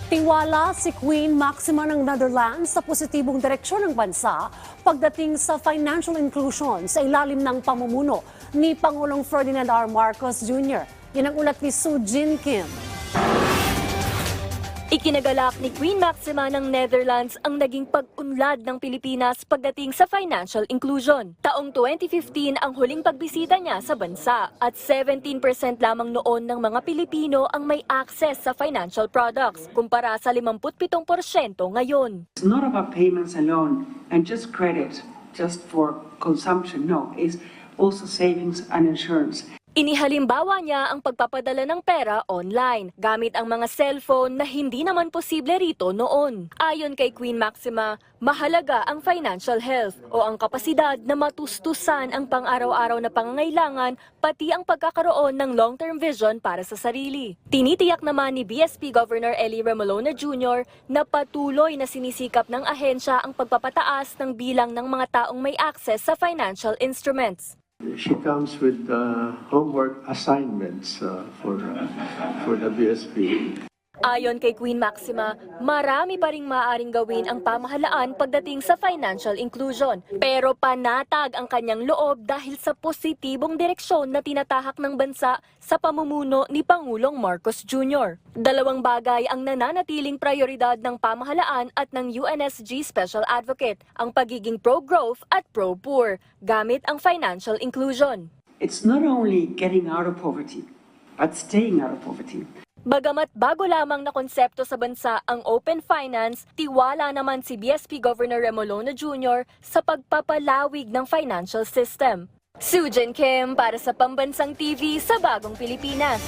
Tiwala si Queen Maxima ng Netherlands sa positibong direksyon ng bansa pagdating sa financial inclusion sa ilalim ng pamumuno ni Pangulong Ferdinand R. Marcos Jr. Yan ang ulat ni Soo Jin Kim. Ikinagalak ni Queen Maxima ng Netherlands ang naging pag-unlad ng Pilipinas pagdating sa financial inclusion. Taong 2015 ang huling pagbisita niya sa bansa at 17% lamang noon ng mga Pilipino ang may access sa financial products kumpara sa 57% ngayon. It's not about payments alone and just credit, just for consumption. No, it's also savings and insurance. Inihalimbawa niya ang pagpapadala ng pera online gamit ang mga cellphone na hindi naman posible rito noon. Ayon kay Queen Maxima, mahalaga ang financial health o ang kapasidad na matustusan ang pang-araw-araw na pangangailangan pati ang pagkakaroon ng long-term vision para sa sarili. Tinitiyak naman ni BSP Governor Ellie Remolona Jr. na patuloy na sinisikap ng ahensya ang pagpapataas ng bilang ng mga taong may access sa financial instruments. She comes with homework assignments for the BSP. Ayon kay Queen Maxima, marami pa ring maaaring gawin ang pamahalaan pagdating sa financial inclusion. Pero panatag ang kanyang loob dahil sa positibong direksyon na tinatahak ng bansa sa pamumuno ni Pangulong Marcos Jr. Dalawang bagay ang nananatiling prioridad ng pamahalaan at ng UNSG Special Advocate, ang pagiging pro-growth at pro-poor, gamit ang financial inclusion. It's not only getting out of poverty, but staying out of poverty. Bagamat bago lamang na konsepto sa bansa ang open finance, tiwala naman si BSP Governor Remolona Jr. sa pagpapalawig ng financial system. Soo Jin Kim para sa Pambansang TV sa Bagong Pilipinas.